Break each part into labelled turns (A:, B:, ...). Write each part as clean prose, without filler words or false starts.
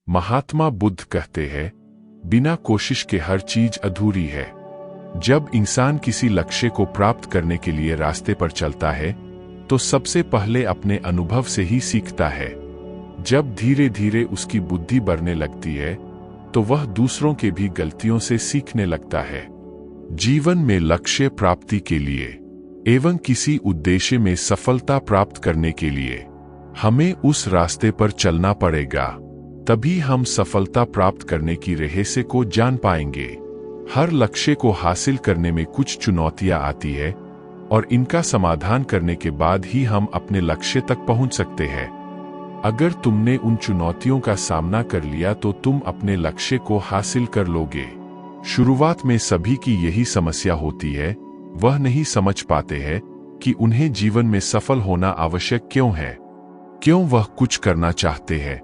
A: महात्मा बुद्ध कहते हैं, बिना कोशिश के हर चीज अधूरी है। जब इंसान किसी लक्ष्य को प्राप्त करने के लिए रास्ते पर चलता है तो सबसे पहले अपने अनुभव से ही सीखता है। जब धीरे धीरे उसकी बुद्धि बढ़ने लगती है तो वह दूसरों के भी गलतियों से सीखने लगता है। जीवन में लक्ष्य प्राप्ति के लिए एवं किसी उद्देश्य में सफलता प्राप्त करने के लिए हमें उस रास्ते पर चलना पड़ेगा, तभी हम सफलता प्राप्त करने की रहस्य को जान पाएंगे। हर लक्ष्य को हासिल करने में कुछ चुनौतियां आती है और इनका समाधान करने के बाद ही हम अपने लक्ष्य तक पहुंच सकते हैं। अगर तुमने उन चुनौतियों का सामना कर लिया तो तुम अपने लक्ष्य को हासिल कर लोगे। शुरुआत में सभी की यही समस्या होती है, वह नहीं समझ पाते हैं कि उन्हें जीवन में सफल होना आवश्यक क्यों है, क्यों वह कुछ करना चाहते हैं।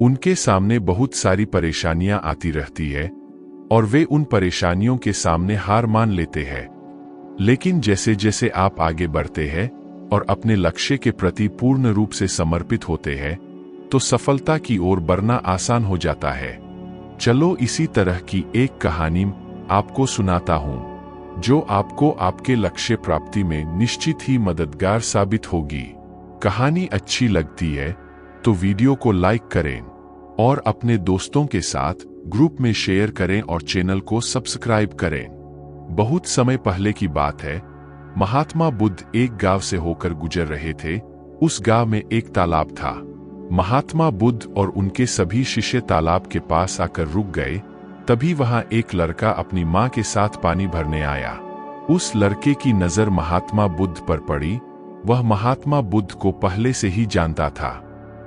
A: उनके सामने बहुत सारी परेशानियां आती रहती है और वे उन परेशानियों के सामने हार मान लेते हैं। लेकिन जैसे जैसे आप आगे बढ़ते हैं और अपने लक्ष्य के प्रति पूर्ण रूप से समर्पित होते हैं तो सफलता की ओर बढ़ना आसान हो जाता है। चलो इसी तरह की एक कहानी आपको सुनाता हूं जो आपको आपके लक्ष्य प्राप्ति में निश्चित ही मददगार साबित होगी। कहानी अच्छी लगती है तो वीडियो को लाइक करें और अपने दोस्तों के साथ ग्रुप में शेयर करें और चैनल को सब्सक्राइब करें। बहुत समय पहले की बात है, महात्मा बुद्ध एक गांव से होकर गुजर रहे थे। उस गांव में एक तालाब था। महात्मा बुद्ध और उनके सभी शिष्य तालाब के पास आकर रुक गए। तभी वहां एक लड़का अपनी मां के साथ पानी भरने आया। उस लड़के की नजर महात्मा बुद्ध पर पड़ी। वह महात्मा बुद्ध को पहले से ही जानता था।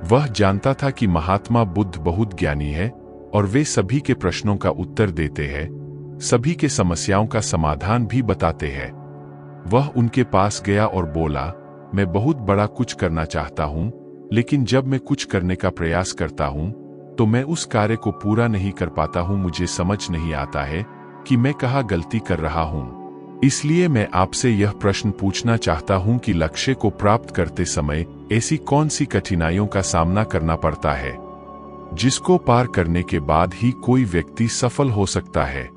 A: वह जानता था कि महात्मा बुद्ध बहुत ज्ञानी है और वे सभी के प्रश्नों का उत्तर देते हैं, सभी के समस्याओं का समाधान भी बताते हैं। वह उनके पास गया और बोला, मैं बहुत बड़ा कुछ करना चाहता हूं, लेकिन जब मैं कुछ करने का प्रयास करता हूं तो मैं उस कार्य को पूरा नहीं कर पाता हूं। मुझे समझ नहीं आता है कि मैं कहाँ गलती कर रहा हूं। इसलिए मैं आपसे यह प्रश्न पूछना चाहता हूं कि लक्ष्य को प्राप्त करते समय ऐसी कौन सी कठिनाइयों का सामना करना पड़ता है जिसको पार करने के बाद ही कोई व्यक्ति सफल हो सकता है।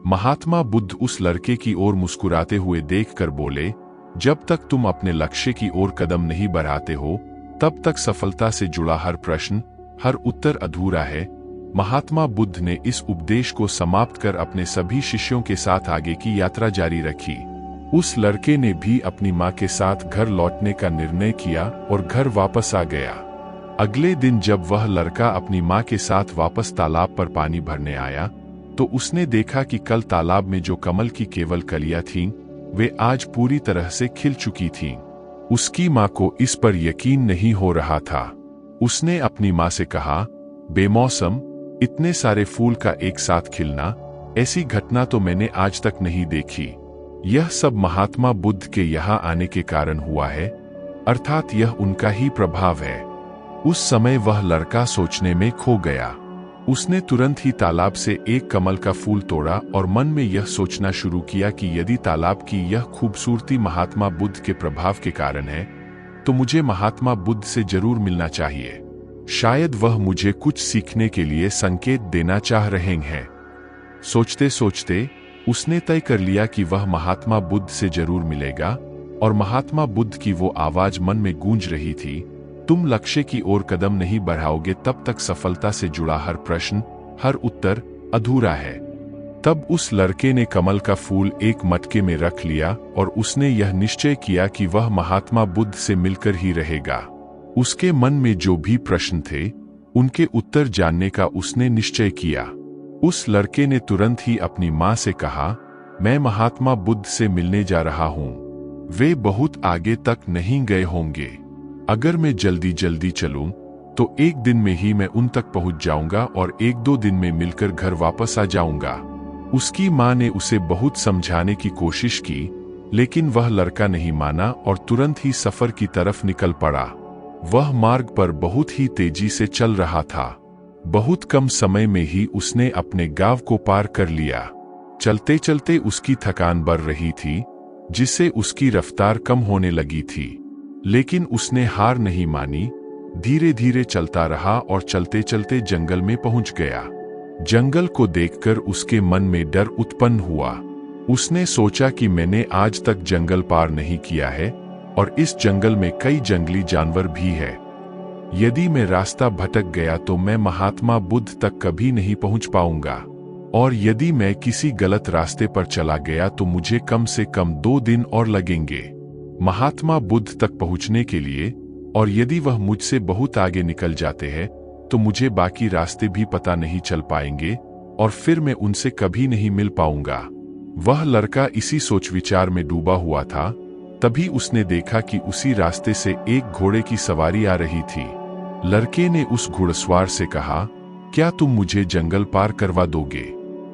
A: महात्मा बुद्ध उस लड़के की ओर मुस्कुराते हुए देखकर बोले, जब तक तुम अपने लक्ष्य की ओर कदम नहीं बढ़ाते हो तब तक सफलता से जुड़ा हर प्रश्न, हर उत्तर अधूरा है। महात्मा बुद्ध ने इस उपदेश को समाप्त कर अपने सभी शिष्यों के साथ आगे की यात्रा जारी रखी। उस लड़के ने भी अपनी मां के साथ घर लौटने का निर्णय किया और घर वापस आ गया। अगले दिन जब वह लड़का अपनी मां के साथ वापस तालाब पर पानी भरने आया तो उसने देखा कि कल तालाब में जो कमल की केवल कलियां थीं, वे आज पूरी तरह से खिल चुकी थीं। उसकी मां को इस पर यकीन नहीं हो रहा था। उसने अपनी मां से कहा, बेमौसम इतने सारे फूल का एक साथ खिलना, ऐसी घटना तो मैंने आज तक नहीं देखी। यह सब महात्मा बुद्ध के यहाँ आने के कारण हुआ है, अर्थात यह उनका ही प्रभाव है। उस समय वह लड़का सोचने में खो गया। उसने तुरंत ही तालाब से एक कमल का फूल तोड़ा और मन में यह सोचना शुरू किया कि यदि तालाब की यह खूबसूरती महात्मा बुद्ध के प्रभाव के कारण है तो मुझे महात्मा बुद्ध से जरूर मिलना चाहिए। शायद वह मुझे कुछ सीखने के लिए संकेत देना चाह रहे हैं। सोचते सोचते उसने तय कर लिया कि वह महात्मा बुद्ध से जरूर मिलेगा और महात्मा बुद्ध की वो आवाज मन में गूंज रही थी, तुम लक्ष्य की ओर कदम नहीं बढ़ाओगे तब तक सफलता से जुड़ा हर प्रश्न, हर उत्तर अधूरा है। तब उस लड़के ने कमल का फूल एक मटके में रख लिया और उसने यह निश्चय किया कि वह महात्मा बुद्ध से मिलकर ही रहेगा। उसके मन में जो भी प्रश्न थे उनके उत्तर जानने का उसने निश्चय किया। उस लड़के ने तुरंत ही अपनी मां से कहा, मैं महात्मा बुद्ध से मिलने जा रहा हूं। वे बहुत आगे तक नहीं गए होंगे। अगर मैं जल्दी जल्दी चलूं तो एक दिन में ही मैं उन तक पहुंच जाऊंगा और एक दो दिन में मिलकर घर वापस आ जाऊंगा। उसकी मां ने उसे बहुत समझाने की कोशिश की, लेकिन वह लड़का नहीं माना और तुरंत ही सफर की तरफ निकल पड़ा। वह मार्ग पर बहुत ही तेजी से चल रहा था। बहुत कम समय में ही उसने अपने गांव को पार कर लिया। चलते चलते उसकी थकान बढ़ रही थी, जिससे उसकी रफ्तार कम होने लगी थी। लेकिन उसने हार नहीं मानी। धीरे धीरे चलता रहा और चलते चलते जंगल में पहुंच गया। जंगल को देखकर उसके मन में डर उत्पन्न हुआ। उसने सोचा कि मैंने आज तक जंगल पार नहीं किया है और इस जंगल में कई जंगली जानवर भी है। यदि मैं रास्ता भटक गया तो मैं महात्मा बुद्ध तक कभी नहीं पहुंच पाऊंगा, और यदि मैं किसी गलत रास्ते पर चला गया तो मुझे कम से कम 2 दिन और लगेंगे महात्मा बुद्ध तक पहुंचने के लिए, और यदि वह मुझसे बहुत आगे निकल जाते हैं तो मुझे बाकी रास्ते भी पता नहीं चल पाएंगे और फिर मैं उनसे कभी नहीं मिल पाऊंगा। वह लड़का इसी सोच विचार में डूबा हुआ था। तभी उसने देखा कि उसी रास्ते से एक घोड़े की सवारी आ रही थी। लड़के ने उस घुड़सवार से कहा, क्या तुम मुझे जंगल पार करवा दोगे?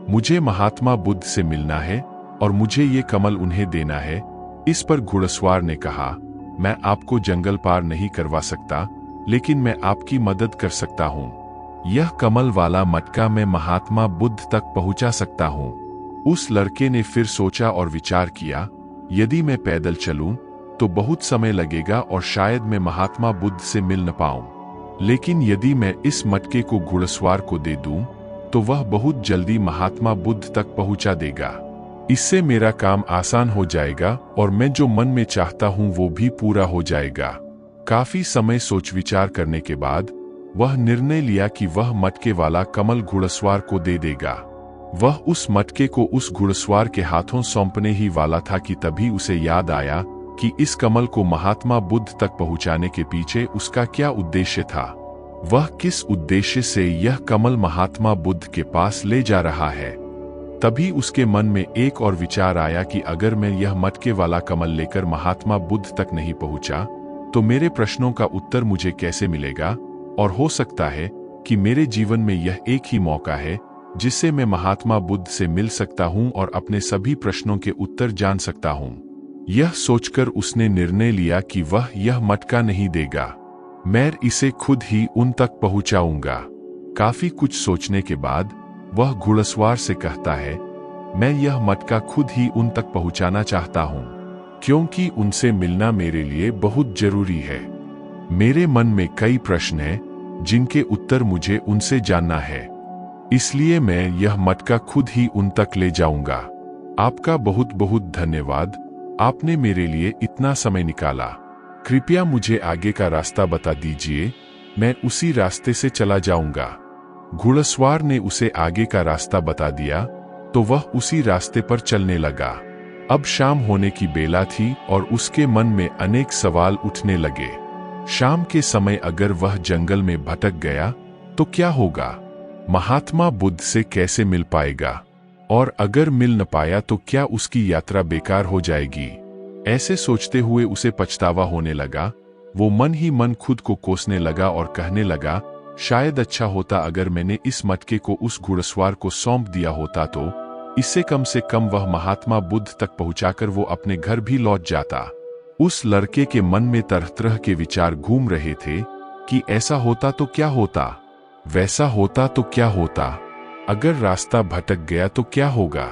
A: मुझे महात्मा बुद्ध से मिलना है और मुझे ये कमल उन्हें देना है। इस पर घुड़सवार ने कहा, मैं आपको जंगल पार नहीं करवा सकता, लेकिन मैं आपकी मदद कर सकता हूँ। यह कमल वाला मटका मैं महात्मा बुद्ध तक पहुंचा सकता हूँ। उस लड़के ने फिर सोचा और विचार किया, यदि मैं पैदल चलूं तो बहुत समय लगेगा और शायद मैं महात्मा बुद्ध से मिल न पाऊं, लेकिन यदि मैं इस मटके को घुड़सवार को दे दूं तो वह बहुत जल्दी महात्मा बुद्ध तक पहुंचा देगा। इससे मेरा काम आसान हो जाएगा और मैं जो मन में चाहता हूं वो भी पूरा हो जाएगा। काफी समय सोच विचार करने के बाद वह निर्णय लिया कि वह मटके वाला कमल घुड़सवार को दे देगा। वह उस मटके को उस घुड़सवार के हाथों सौंपने ही वाला था कि तभी उसे याद आया कि इस कमल को महात्मा बुद्ध तक पहुंचाने के पीछे उसका क्या उद्देश्य था। वह किस उद्देश्य से यह कमल महात्मा बुद्ध के पास ले जा रहा है। तभी उसके मन में एक और विचार आया कि अगर मैं यह मटके वाला कमल लेकर महात्मा बुद्ध तक नहीं पहुंचा तो मेरे प्रश्नों का उत्तर मुझे कैसे मिलेगा, और हो सकता है कि मेरे जीवन में यह एक ही मौका है जिससे मैं महात्मा बुद्ध से मिल सकता हूं और अपने सभी प्रश्नों के उत्तर जान सकता हूं। यह सोचकर उसने निर्णय लिया कि वह यह मटका नहीं देगा, मैं इसे खुद ही उन तक पहुंचाऊंगा। काफी कुछ सोचने के बाद वह घुड़सवार से कहता है, मैं यह मटका खुद ही उन तक पहुंचाना चाहता हूं, क्योंकि उनसे मिलना मेरे लिए बहुत जरूरी है। मेरे मन में कई प्रश्न हैं जिनके उत्तर मुझे उनसे जानना है, इसलिए मैं यह मटका खुद ही उन तक ले जाऊंगा। आपका बहुत बहुत धन्यवाद, आपने मेरे लिए इतना समय निकाला। कृपया मुझे आगे का रास्ता बता दीजिए, मैं उसी रास्ते से चला जाऊंगा। घुड़सवार ने उसे आगे का रास्ता बता दिया तो वह उसी रास्ते पर चलने लगा। अब शाम होने की बेला थी और उसके मन में अनेक सवाल उठने लगे। शाम के समय अगर वह जंगल में भटक गया तो क्या होगा? महात्मा बुद्ध से कैसे मिल पाएगा? और अगर मिल न पाया तो क्या उसकी यात्रा बेकार हो जाएगी? ऐसे सोचते हुए उसे पछतावा होने लगा। वो मन ही मन खुद को कोसने लगा और कहने लगा, शायद अच्छा होता अगर मैंने इस मटके को उस घुड़सवार को सौंप दिया होता, तो इससे कम से कम वह महात्मा बुद्ध तक पहुंचाकर वो अपने घर भी लौट जाता। उस लड़के के मन में तरह तरह के विचार घूम रहे थे कि ऐसा होता तो क्या होता, वैसा होता तो क्या होता, अगर रास्ता भटक गया तो क्या होगा।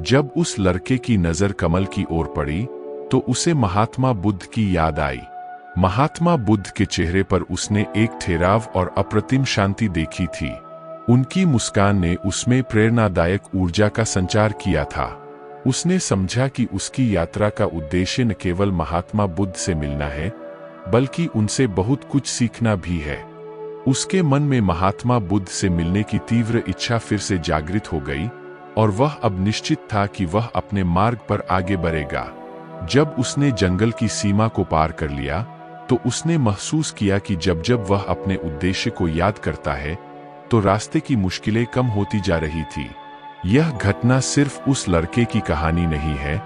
A: जब उस लड़के की नजर कमल की ओर पड़ी तो उसे महात्मा बुद्ध की याद आई। महात्मा बुद्ध के चेहरे पर उसने एक ठहराव और अप्रतिम शांति देखी थी। उनकी मुस्कान ने उसमें प्रेरणादायक ऊर्जा का संचार किया था। उसने समझा कि उसकी यात्रा का उद्देश्य न केवल महात्मा बुद्ध से मिलना है, बल्कि उनसे बहुत कुछ सीखना भी है। उसके मन में महात्मा बुद्ध से मिलने की तीव्र इच्छा फिर से जागृत हो गई और वह अब निश्चित था कि वह अपने मार्ग पर आगे बढ़ेगा। जब उसने जंगल की सीमा को पार कर लिया तो उसने महसूस किया कि जब जब वह अपने उद्देश्य को याद करता है तो रास्ते की मुश्किलें कम होती जा रही थी। यह घटना सिर्फ उस लड़के की कहानी नहीं है,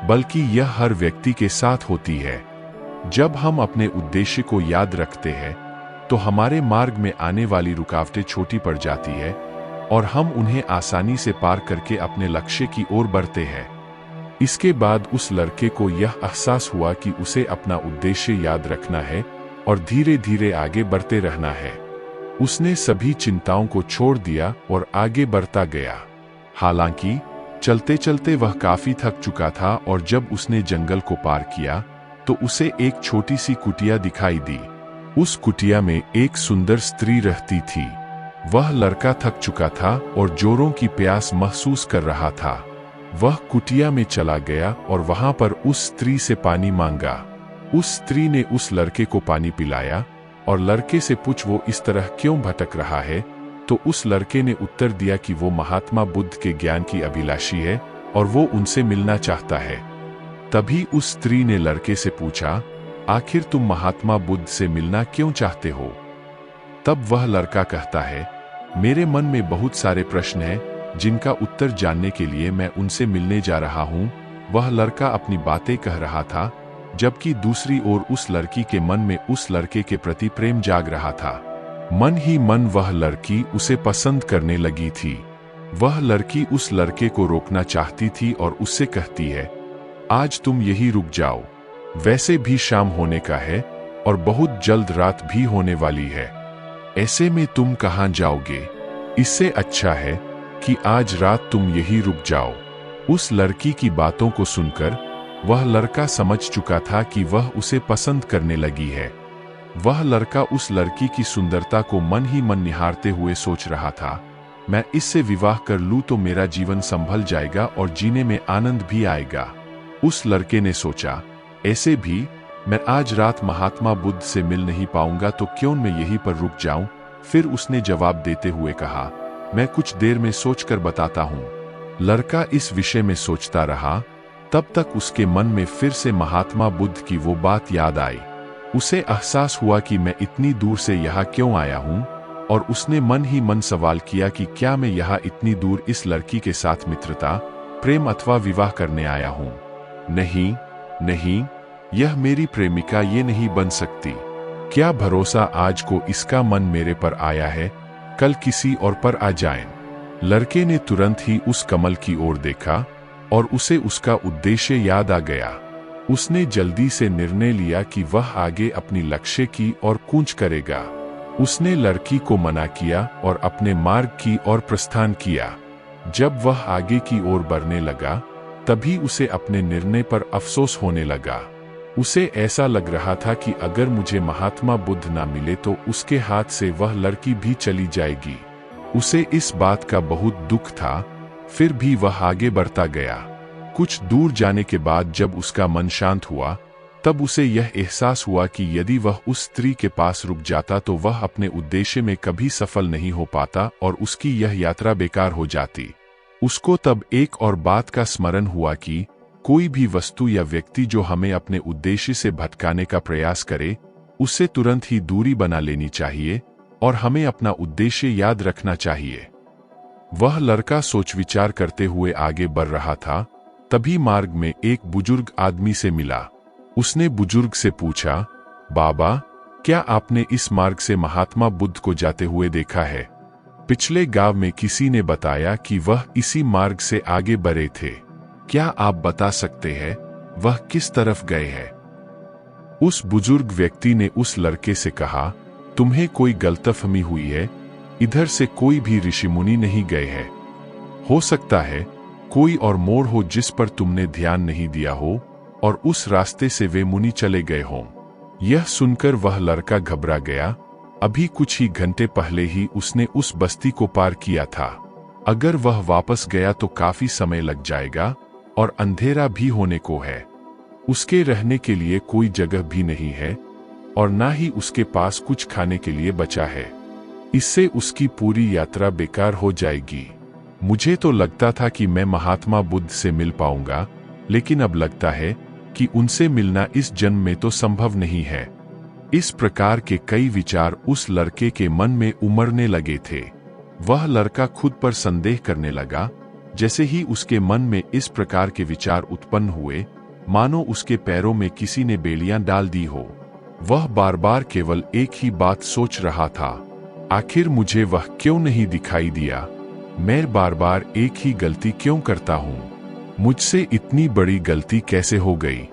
A: बल्कि यह हर व्यक्ति के साथ होती है। जब हम अपने उद्देश्य को याद रखते हैं तो हमारे मार्ग में आने वाली रुकावटें छोटी पड़ जाती है और हम उन्हें आसानी से पार करके अपने लक्ष्य की ओर बढ़ते हैं। इसके बाद उस लड़के को यह एहसास हुआ कि उसे अपना उद्देश्य याद रखना है और धीरे धीरे आगे बढ़ते रहना है। उसने सभी चिंताओं को छोड़ दिया और आगे बढ़ता गया। हालांकि चलते चलते वह काफी थक चुका था और जब उसने जंगल को पार किया तो उसे एक छोटी सी कुटिया दिखाई दी। उस कुटिया में एक सुंदर स्त्री रहती थी। वह लड़का थक चुका था और जोरों की प्यास महसूस कर रहा था। वह कुटिया में चला गया और वहां पर उस स्त्री से पानी मांगा। उस स्त्री ने उस लड़के को पानी पिलाया और लड़के से पूछ वो इस तरह क्यों भटक रहा है, तो उस लड़के ने उत्तर दिया कि वो महात्मा बुद्ध के ज्ञान की अभिलाषी है और वो उनसे मिलना चाहता है। तभी उस स्त्री ने लड़के से पूछा, आखिर तुम महात्मा बुद्ध से मिलना क्यों चाहते हो? तब वह लड़का कहता है, मेरे मन में बहुत सारे प्रश्न हैं जिनका उत्तर जानने के लिए मैं उनसे मिलने जा रहा हूं। वह लड़का अपनी बातें कह रहा था, जबकि दूसरी ओर उस लड़की के मन में उस लड़के के प्रति प्रेम जाग रहा था। मन ही मन वह लड़की उसे पसंद करने लगी थी। वह लड़की उस लड़के को रोकना चाहती थी और उससे कहती है, आज तुम यही रुक जाओ, वैसे भी शाम होने का है और बहुत जल्द रात भी होने वाली है। ऐसे में तुम कहां जाओगे? इससे अच्छा है कि आज रात तुम यही रुक जाओ। उस लड़की की बातों को सुनकर वह लड़का समझ चुका था कि वह उसे पसंद करने लगी है। वह लड़का उस लड़की की सुंदरता को मन ही मन निहारते हुए सोच रहा था, मैं इससे विवाह कर लूं तो मेरा जीवन संभल जाएगा और जीने में आनंद भी आएगा। उस लड़के ने सोचा, ऐसे भी मैं आज रात महात्मा बुद्ध से मिल नहीं पाऊंगा तो क्यों मैं यहीं पर रुक जाऊं। फिर उसने जवाब देते हुए कहा, मैं कुछ देर में सोचकर बताता हूं। लड़का इस विषय में सोचता रहा। तब तक उसके मन में फिर से महात्मा बुद्ध की वो बात याद आई। उसे एहसास हुआ कि मैं इतनी दूर से यहाँ क्यों आया हूँ, और उसने मन ही मन सवाल किया कि क्या मैं यहाँ इतनी दूर इस लड़की के साथ मित्रता, प्रेम अथवा विवाह करने आया हूँ? नहीं नहीं, यह मेरी प्रेमिका ये नहीं बन सकती। क्या भरोसा आज को इसका मन मेरे पर आया है, कल किसी और पर आ जाए। लड़के ने तुरंत ही उस कमल की ओर देखा और उसे उसका उद्देश्य याद आ गया। उसने जल्दी से निर्णय लिया कि वह आगे अपनी लक्ष्य की ओर कूच करेगा। उसने लड़की को मना किया और अपने मार्ग की ओर प्रस्थान किया। जब वह आगे की ओर बढ़ने लगा, तभी उसे अपने निर्णय पर अफसोस होने लगा। उसे ऐसा लग रहा था कि अगर मुझे महात्मा बुद्ध ना मिले तो उसके हाथ से वह लड़की भी चली जाएगी। उसे इस बात का बहुत दुख था, फिर भी वह आगे बढ़ता गया। कुछ दूर जाने के बाद जब उसका मन शांत हुआ, तब उसे यह एहसास हुआ कि यदि वह उस स्त्री के पास रुक जाता तो वह अपने उद्देश्य में कभी सफल नहीं हो पाता और उसकी यह यात्रा बेकार हो जाती। उसको तब एक और बात का स्मरण हुआ कि कोई भी वस्तु या व्यक्ति जो हमें अपने उद्देश्य से भटकाने का प्रयास करे, उससे तुरंत ही दूरी बना लेनी चाहिए और हमें अपना उद्देश्य याद रखना चाहिए। वह लड़का सोच विचार करते हुए आगे बढ़ रहा था। तभी मार्ग में एक बुजुर्ग आदमी से मिला। उसने बुजुर्ग से पूछा, बाबा, क्या आपने इस मार्ग से महात्मा बुद्ध को जाते हुए देखा है? पिछले गांव में किसी ने बताया कि वह इसी मार्ग से आगे बढ़े थे। क्या आप बता सकते हैं वह किस तरफ गए हैं? उस बुजुर्ग व्यक्ति ने उस लड़के से कहा, तुम्हें कोई गलतफहमी हुई है, इधर से कोई भी ऋषि मुनि नहीं गए हैं। हो सकता है कोई और मोड़ हो जिस पर तुमने ध्यान नहीं दिया हो और उस रास्ते से वे मुनि चले गए हों। यह सुनकर वह लड़का घबरा गया। अभी कुछ ही घंटे पहले ही उसने उस बस्ती को पार किया था। अगर वह वापस गया तो काफी समय लग जाएगा और अंधेरा भी होने को है। उसके रहने के लिए कोई जगह भी नहीं है और ना ही उसके पास कुछ खाने के लिए बचा है। इससे उसकी पूरी यात्रा बेकार हो जाएगी। मुझे तो लगता था कि मैं महात्मा बुद्ध से मिल पाऊंगा, लेकिन अब लगता है कि उनसे मिलना इस जन्म में तो संभव नहीं है। इस प्रकार के कई विचार उस लड़के के मन में उमड़ने लगे थे। वह लड़का खुद पर संदेह करने लगा। जैसे ही उसके मन में इस प्रकार के विचार उत्पन्न हुए, मानो उसके पैरों में किसी ने बेड़ियां डाल दी हो। वह बार बार केवल एक ही बात सोच रहा था, आखिर मुझे वह क्यों नहीं दिखाई दिया? मैं बार बार एक ही गलती क्यों करता हूँ? मुझसे इतनी बड़ी गलती कैसे हो गई?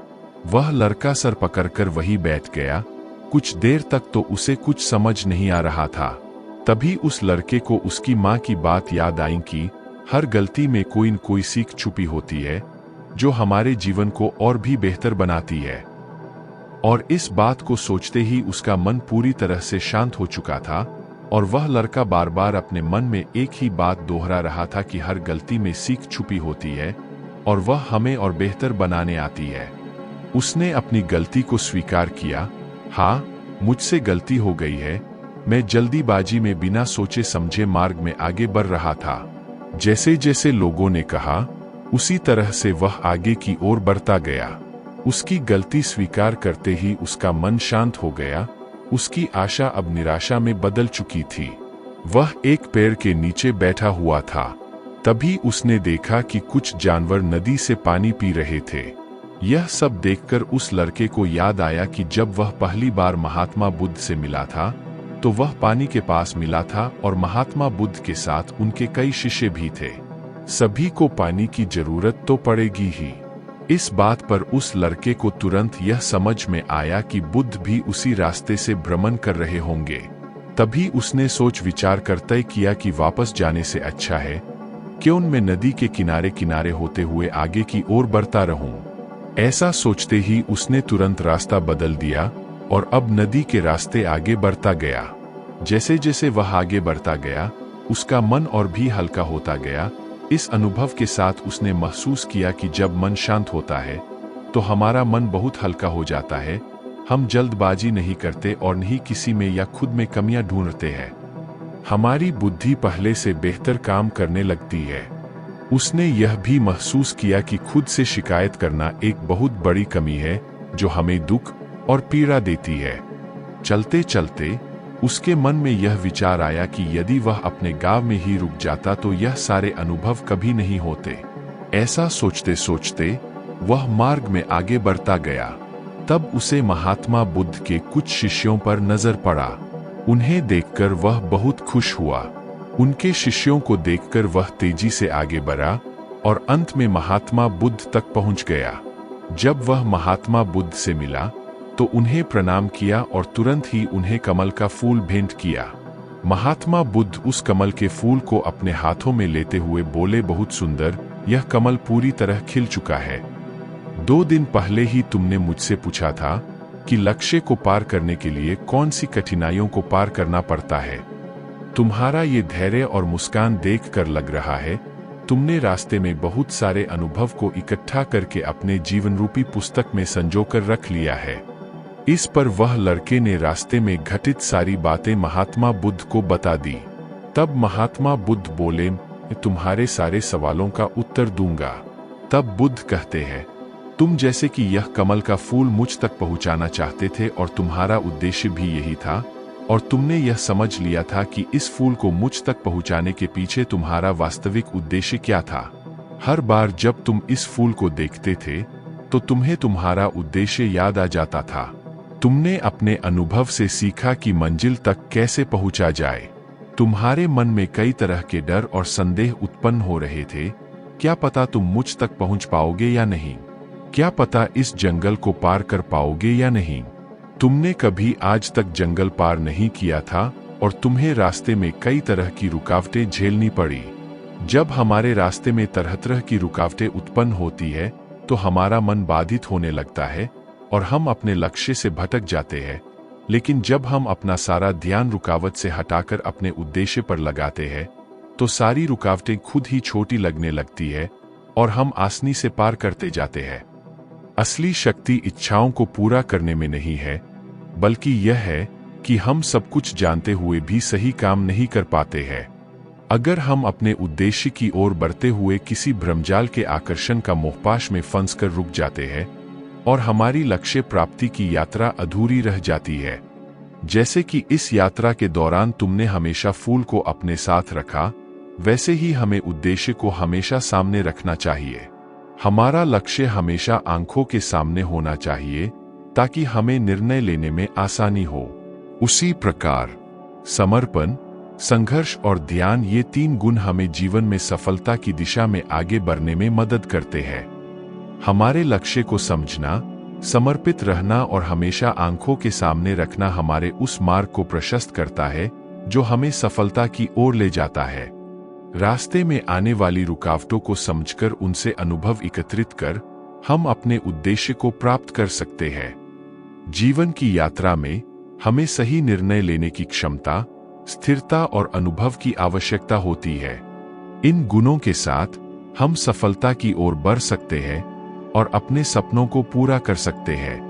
A: वह लड़का सर पकड़कर वहीं बैठ गया। कुछ देर तक तो उसे कुछ समझ नहीं आ रहा था। तभी उस लड़के को उसकी माँ की बात याद आई कि हर गलती में कोई न कोई सीख छुपी होती है, जो हमारे जीवन को और भी बेहतर बनाती है। और इस बात को सोचते ही उसका मन पूरी तरह से शांत हो चुका था और वह लड़का बार बार अपने मन में एक ही बात दोहरा रहा था कि हर गलती में सीख छुपी होती है और वह हमें और बेहतर बनाने आती है। उसने अपनी गलती को स्वीकार किया। हाँ, मुझसे गलती हो गई है। मैं जल्दीबाजी में बिना सोचे समझे मार्ग में आगे बढ़ रहा था। जैसे जैसे लोगों ने कहा उसी तरह से वह आगे की ओर बढ़ता गया। उसकी गलती स्वीकार करते ही उसका मन शांत हो गया। उसकी आशा अब निराशा में बदल चुकी थी। वह एक पेड़ के नीचे बैठा हुआ था। तभी उसने देखा कि कुछ जानवर नदी से पानी पी रहे थे। यह सब देखकर उस लड़के को याद आया कि जब वह पहली बार महात्मा बुद्ध से मिला था तो वह पानी के पास मिला था और महात्मा बुद्ध के साथ उनके कई शिष्य भी थे। सभी को पानी की जरूरत तो पड़ेगी ही। इस बात पर उस लड़के को तुरंत यह समझ में आया कि बुद्ध भी उसी रास्ते से भ्रमण कर रहे होंगे। तभी उसने सोच विचार कर तय किया कि वापस जाने से अच्छा है क्यों मैं नदी के किनारे किनारे होते हुए आगे की ओर बढ़ता रहूं। ऐसा सोचते ही उसने तुरंत रास्ता बदल दिया और अब नदी के रास्ते आगे बढ़ता गया। जैसे जैसे वह आगे बढ़ता गया उसका मन और भी हल्का होता गया। इस अनुभव के साथ उसने महसूस किया कि जब मन शांत होता है तो हमारा मन बहुत हल्का हो जाता है। हम जल्दबाजी नहीं करते और नहीं किसी में या खुद में कमियां ढूंढते हैं। हमारी बुद्धि पहले से बेहतर काम करने लगती है। उसने यह भी महसूस किया कि खुद से शिकायत करना एक बहुत बड़ी कमी है जो हमें दुख और पीड़ा देती है। चलते चलते उसके मन में यह विचार आया कि यदि वह अपने गांव में ही रुक जाता तो यह सारे अनुभव कभी नहीं होते। ऐसा सोचते सोचते वह मार्ग में आगे बढ़ता गया। तब उसे महात्मा बुद्ध के कुछ शिष्यों पर नजर पड़ा। उन्हें देखकर वह बहुत खुश हुआ। उनके शिष्यों को देखकर वह तेजी से आगे बढ़ा और अंत में महात्मा बुद्ध तक पहुंच गया। जब वह महात्मा बुद्ध से मिला तो उन्हें प्रणाम किया और तुरंत ही उन्हें कमल का फूल भेंट किया। महात्मा बुद्ध उस कमल के फूल को अपने हाथों में लेते हुए बोले, बहुत सुंदर, यह कमल पूरी तरह खिल चुका है। 2 दिन पहले ही तुमने मुझसे पूछा था कि लक्ष्य को पार करने के लिए कौन सी कठिनाइयों को पार करना पड़ता है। तुम्हारा ये धैर्य और मुस्कान देखकर लग रहा है तुमने रास्ते में बहुत सारे अनुभव को इकट्ठा करके अपने जीवन रूपी पुस्तक में संजोकर रख लिया है। इस पर वह लड़के ने रास्ते में घटित सारी बातें महात्मा बुद्ध को बता दी। तब महात्मा बुद्ध बोले, तुम्हारे सारे सवालों का उत्तर दूंगा। तब बुद्ध कहते हैं, तुम जैसे कि यह कमल का फूल मुझ तक पहुंचाना चाहते थे और तुम्हारा उद्देश्य भी यही था और तुमने यह समझ लिया था कि इस फूल को मुझ तक पहुंचाने के पीछे तुम्हारा वास्तविक उद्देश्य क्या था। हर बार जब तुम इस फूल को देखते थे तो तुम्हें तुम्हारा उद्देश्य याद आ जाता था। तुमने अपने अनुभव से सीखा कि मंजिल तक कैसे पहुंचा जाए। तुम्हारे मन में कई तरह के डर और संदेह उत्पन्न हो रहे थे। क्या पता तुम मुझ तक पहुंच पाओगे या नहीं? क्या पता इस जंगल को पार कर पाओगे या नहीं? तुमने कभी आज तक जंगल पार नहीं किया था और तुम्हें रास्ते में कई तरह की रुकावटें झेलनी पड़ी। जब हमारे रास्ते में तरह तरह की रुकावटें उत्पन्न होती है तो हमारा मन बाधित होने लगता है और हम अपने लक्ष्य से भटक जाते हैं। लेकिन जब हम अपना सारा ध्यान रुकावट से हटाकर अपने उद्देश्य पर लगाते हैं तो सारी रुकावटें खुद ही छोटी लगने लगती है और हम आसानी से पार करते जाते हैं। असली शक्ति इच्छाओं को पूरा करने में नहीं है, बल्कि यह है कि हम सब कुछ जानते हुए भी सही काम नहीं कर पाते हैं। अगर हम अपने उद्देश्य की ओर बढ़ते हुए किसी भ्रमजाल के आकर्षण का मोहपाश में फंसकर रुक जाते हैं और हमारी लक्ष्य प्राप्ति की यात्रा अधूरी रह जाती है। जैसे कि इस यात्रा के दौरान तुमने हमेशा फूल को अपने साथ रखा, वैसे ही हमें उद्देश्य को हमेशा सामने रखना चाहिए। हमारा लक्ष्य हमेशा आंखों के सामने होना चाहिए ताकि हमें निर्णय लेने में आसानी हो। उसी प्रकार समर्पण, संघर्ष और ध्यान, ये 3 गुण हमें जीवन में सफलता की दिशा में आगे बढ़ने में मदद करते हैं। हमारे लक्ष्य को समझना, समर्पित रहना और हमेशा आंखों के सामने रखना हमारे उस मार्ग को प्रशस्त करता है जो हमें सफलता की ओर ले जाता है। रास्ते में आने वाली रुकावटों को समझकर उनसे अनुभव एकत्रित कर हम अपने उद्देश्य को प्राप्त कर सकते हैं। जीवन की यात्रा में हमें सही निर्णय लेने की क्षमता, स्थिरता और अनुभव की आवश्यकता होती है। इन गुणों के साथ हम सफलता की ओर बढ़ सकते हैं और अपने सपनों को पूरा कर सकते हैं।